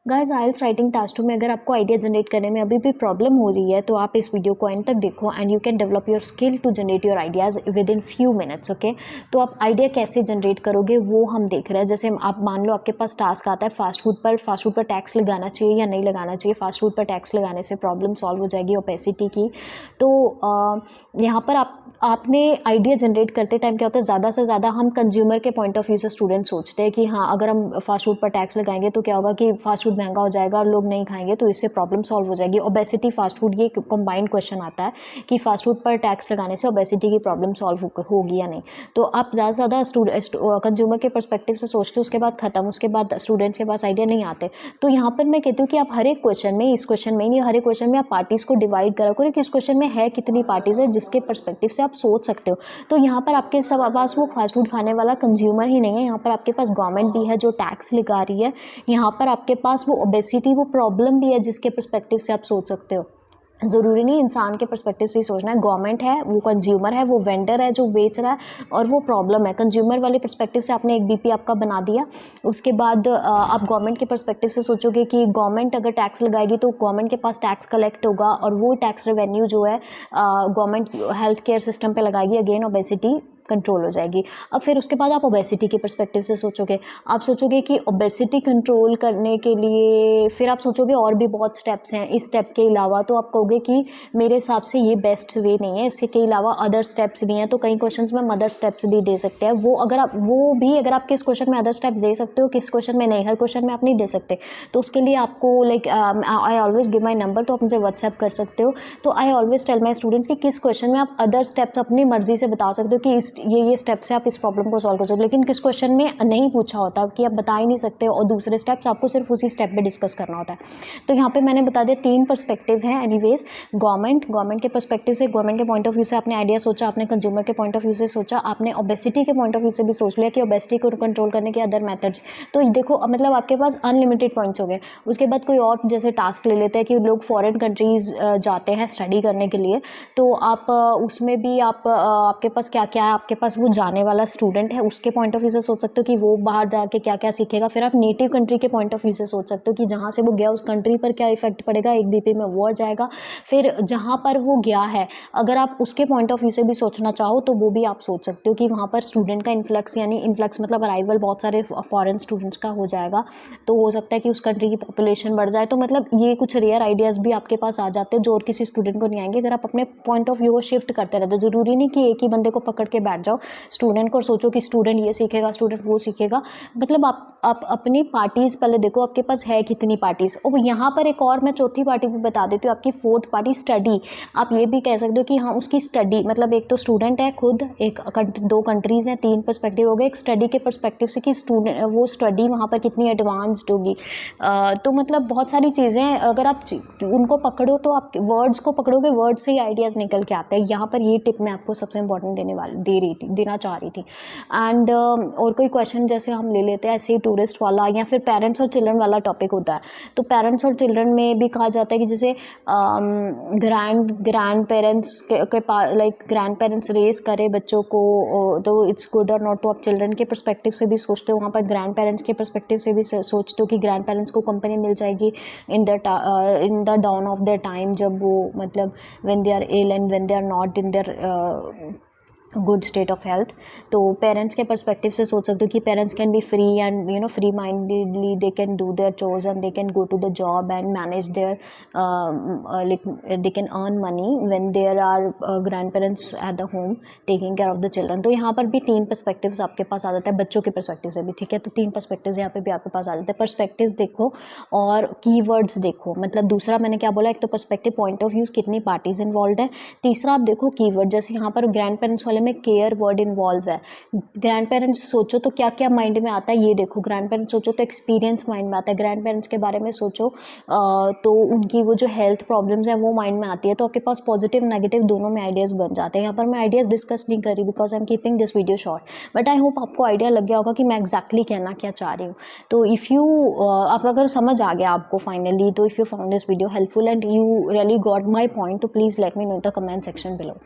Guys, आइल्स writing task 2 में अगर आपको आइडिया जनरेट करने में अभी भी प्रॉब्लम हो रही है तो आप इस वीडियो को एंड तक देखो and you can develop your skill to generate your ideas within few minutes. Okay, तो आप आइडिया कैसे जनरेट करोगे वो हम देख रहे हैं। जैसे आप मान लो आपके पास टास्क आता है फास्ट फूड पर टैक्स लगाना चाहिए या नहीं लगाना चाहिए, फास्ट फूड पर टैक्स लगाने से प्रॉब्लम सॉल्व हो जाएगी ओपेसिटी की। तो यहाँ पर आपने आइडिया जनरेट करते टाइम क्या होता है, ज़्यादा से ज़्यादा हम कंज्यूमर के पॉइंट ऑफ व्यू से स्टूडेंट सोचते हैं कि हाँ, अगर हम फास्ट फूड पर टैक्स लगाएंगे तो क्या होगा कि फास्ट फूड महंगा हो जाएगा और लोग नहीं खाएंगे, तो इससे प्रॉब्लम सॉल्व हो जाएगी। ओबेसिटी फास्ट फूड, ये कंबाइंड क्वेश्चन आता है कि फास्ट फूड पर टैक्स लगाने से ओबेसिटी की प्रॉब्लम सॉल्व होगी या नहीं। तो आप ज़्यादा से ज़्यादा कंज्यूमर के परस्पेक्टिव से सोचते हो, उसके बाद खत्म, उसके बाद स्टूडेंट्स के पास आइडिया नहीं आते। तो यहाँ पर मैं कहती हूँ कि आप हर एक क्वेश्चन में, इस क्वेश्चन में नहीं, हर एक क्वेश्चन में आप पार्टीज़ को डिवाइड करा करो कि उस क्वेश्चन में है कितनी पार्टीज़ है जिसके परस्पेक्टिव से आप सोच सकते हो। तो यहाँ पर आपके सब पास वो फास्ट फूड खाने वाला कंज्यूमर ही नहीं है, यहाँ पर आपके पास गवर्नमेंट भी है जो टैक्स लगा रही है, यहाँ पर आपके पास वो ओबेसिटी, वो प्रॉब्लम भी है जिसके पर्सपेक्टिव से आप सोच सकते हो। ज़रूरी नहीं इंसान के पर्सपेक्टिव से ही सोचना है। गवर्नमेंट है, वो कंज्यूमर है, वो वेंडर है जो बेच रहा है, और वो प्रॉब्लम है। कंज्यूमर वाले पर्सपेक्टिव से आपने एक बीपी आपका बना दिया, उसके बाद आप गवर्नमेंट के पर्सपेक्टिव से सोचोगे कि गवर्नमेंट अगर टैक्स लगाएगी तो गवर्नमेंट के पास टैक्स कलेक्ट होगा और वो टैक्स रेवेन्यू जो है गवर्नमेंट हेल्थ केयर सिस्टम पे लगाएगी, अगेन ओबेसिटी कंट्रोल हो जाएगी। अब फिर उसके बाद आप ओबेसिटी के पर्सपेक्टिव से सोचोगे, आप सोचोगे कि ओबेसिटी कंट्रोल करने के लिए फिर आप सोचोगे और भी बहुत स्टेप्स हैं, इस स्टेप के अलावा तो आप कहोगे कि मेरे हिसाब से ये बेस्ट वे नहीं है, इसके अलावा अदर स्टेप्स भी हैं। तो कई क्वेश्चंस में हम अदर स्टेप्स भी दे सकते हैं, अगर आप किस क्वेश्चन में अदर स्टेप्स दे सकते हो, किस क्वेश्चन में नहीं, हर क्वेश्चन में आप नहीं दे सकते। तो उसके लिए आपको I always give my number, तो आप मुझे व्हाट्सएप कर सकते हो। तो I always tell my students कि किस क्वेश्चन में आप अदर स्टेप्स अपनी मर्जी से बता सकते हो कि ये स्टेप से आप इस प्रॉब्लम को सॉल्व कर सकते हो, लेकिन किस क्वेश्चन में नहीं पूछा होता कि आप बता ही नहीं सकते और दूसरे स्टेप्स आपको सिर्फ उसी स्टेप पे डिस्कस करना होता है। तो यहाँ पे मैंने बता दिया 3 पर्सपेक्टिव हैं। एनीवेज, गवर्नमेंट के पर्सपेक्टिव से, गवर्नमेंट के पॉइंट ऑफ व्यू से आपने आइडिया सोचा, आपने कंज्यूमर के पॉइंट ऑफ व्यू से सोचा, आपने ओबेसिटी के पॉइंट ऑफ व्यू से भी सोच लिया कि ओबेसिटी को कंट्रोल करने के अदर मेथड्स। तो देखो मतलब आपके पास अनलिमिटेड पॉइंट्स हो गए। उसके बाद कोई और जैसे टास्क ले लेते हैं कि लोग फॉरेन कंट्रीज जाते हैं स्टडी करने के लिए, तो आप उसमें भी आपके पास क्या क्या है, आपके पास वो जाने वाला स्टूडेंट है उसके पॉइंट ऑफ व्यू से सोच सकते हो कि वो बाहर जाके क्या क्या सीखेगा। फिर आप नेटिव कंट्री के पॉइंट ऑफ व्यू से सोच सकते हो कि जहाँ से वो गया उस कंट्री पर क्या इफेक्ट पड़ेगा, एक बीपी में वो आ जाएगा। फिर जहाँ पर वो गया है, अगर आप उसके पॉइंट ऑफ व्यू से भी सोचना चाहो तो वो भी आप सोच सकते हो कि वहाँ पर स्टूडेंट का इन्फ्लक्स, यानी इन्फ्लक्स मतलब अराइवल बहुत सारे फॉरेन स्टूडेंट्स का हो जाएगा, तो हो सकता है कि उस कंट्री की पॉपुलेशन बढ़ जाए। तो मतलब ये कुछ रेयर आइडियाज़ भी आपके पास आ जाते हैं जो और किसी स्टूडेंट को नहीं आएंगे अगर आप अपने पॉइंट ऑफ व्यू को शिफ्ट करते रहते हो। ज़रूरी नहीं कि एक ही बंदे को पकड़ के बैठ जाओ स्टूडेंट को और सोचो कि स्टूडेंट ये सीखेगा, स्टूडेंट वो सीखेगा। मतलब आप अपनी पार्टीज़ पहले देखो, आपके पास है कितनी पार्टीज़। और यहाँ पर एक और मैं चौथी पार्टी भी बता देती हूँ, आपकी फोर्थ पार्टी स्टडी। आप ये भी कह सकते हो कि हाँ, उसकी स्टडी मतलब एक तो स्टूडेंट है खुद, एक 2 कंट्रीज़ हैं, 3 पर्सपेक्टिव हो गए। एक स्टडी के पर्सपेक्टिव से कि स्टूडेंट वो स्टडी वहाँ पर कितनी एडवांस्ड होगी। तो मतलब बहुत सारी चीज़ें अगर आप उनको पकड़ो तो आप वर्ड्स को पकड़ोगे, वर्ड से ही आइडियाज़ निकल के आते हैं। यहाँ पर ये टिप मैं आपको सबसे इंपॉर्टेंट देना चाह रही थी। एंड और कोई क्वेश्चन जैसे हम ले लेते हैं ऐसे ही टूरिस्ट वाला या फिर पेरेंट्स और चिल्ड्रन वाला टॉपिक होता है। तो पेरेंट्स और चिल्ड्रन में भी कहा जाता है कि जैसे ग्रैंड पेरेंट्स के पास ग्रैंड पेरेंट्स रेस करे बच्चों को, तो इट्स गुड और नॉट। तो आप चिल्ड्रन के पर्सपेक्टिव से भी सोचते हो, वहाँ पर ग्रैंड पेरेंट्स के पर्सपेक्टिव से भी सोचते हो कि ग्रैंड पेरेंट्स को कंपनी मिल जाएगी in the down of their time, जब वो मतलब when they are ill and when they are not in their good state of health. तो पेरेंट्स के पर्सपेक्टिव से सोच सकते हो कि parents can be free and free mindedly they can do their chores and they can go to the job and manage their they can earn money when there are grandparents at the home taking care of the children. तो यहाँ पर भी 3 perspectives आपके पास आ जाता है, बच्चों के perspective से भी, ठीक है। तो 3 पर्सपेक्टिव्स यहाँ पे भी आपके पास आ जाते हैं। पर्सपेक्टिव्स देखो और कीवर्ड्स देखो, मतलब दूसरा मैंने क्या बोला, एक तो पर्सपेक्टिव, पॉइंट ऑफ व्यूज, कितनी पार्टीज इन्वॉल्व है। तीसरा आप देखो कीवर्ड, जैसे यहाँ पर ग्रैंड पेरेंट्स वाले में केयर वर्ड इन्वॉल्व है। ग्रैंड पेरेंट्स सोचो तो क्या क्या माइंड में आता है, ये देखो। ग्रैंड पेरेंट्स सोचो तो एक्सपीरियंस माइंड में आता है, ग्रैंड पेरेंट्स के बारे में सोचो तो उनकी वो जो हेल्थ प्रॉब्लम्स है वो माइंड में आती है। तो आपके पास पॉजिटिव नेगेटिव दोनों में आइडियाज़ बन जाते हैं। यहाँ पर मैं आइडियाज़ डिस्कस नहीं कर रही because I am keeping this video short, but I hope आपको आइडिया लग गया होगा कि मैं एक्जैक्टली कहना क्या चाह रही हूँ। तो इफ़ यू आप अगर समझ आ गया आपको फाइनली, तो if you found this video helpful and you really got my point, तो please let me know in the comment section below.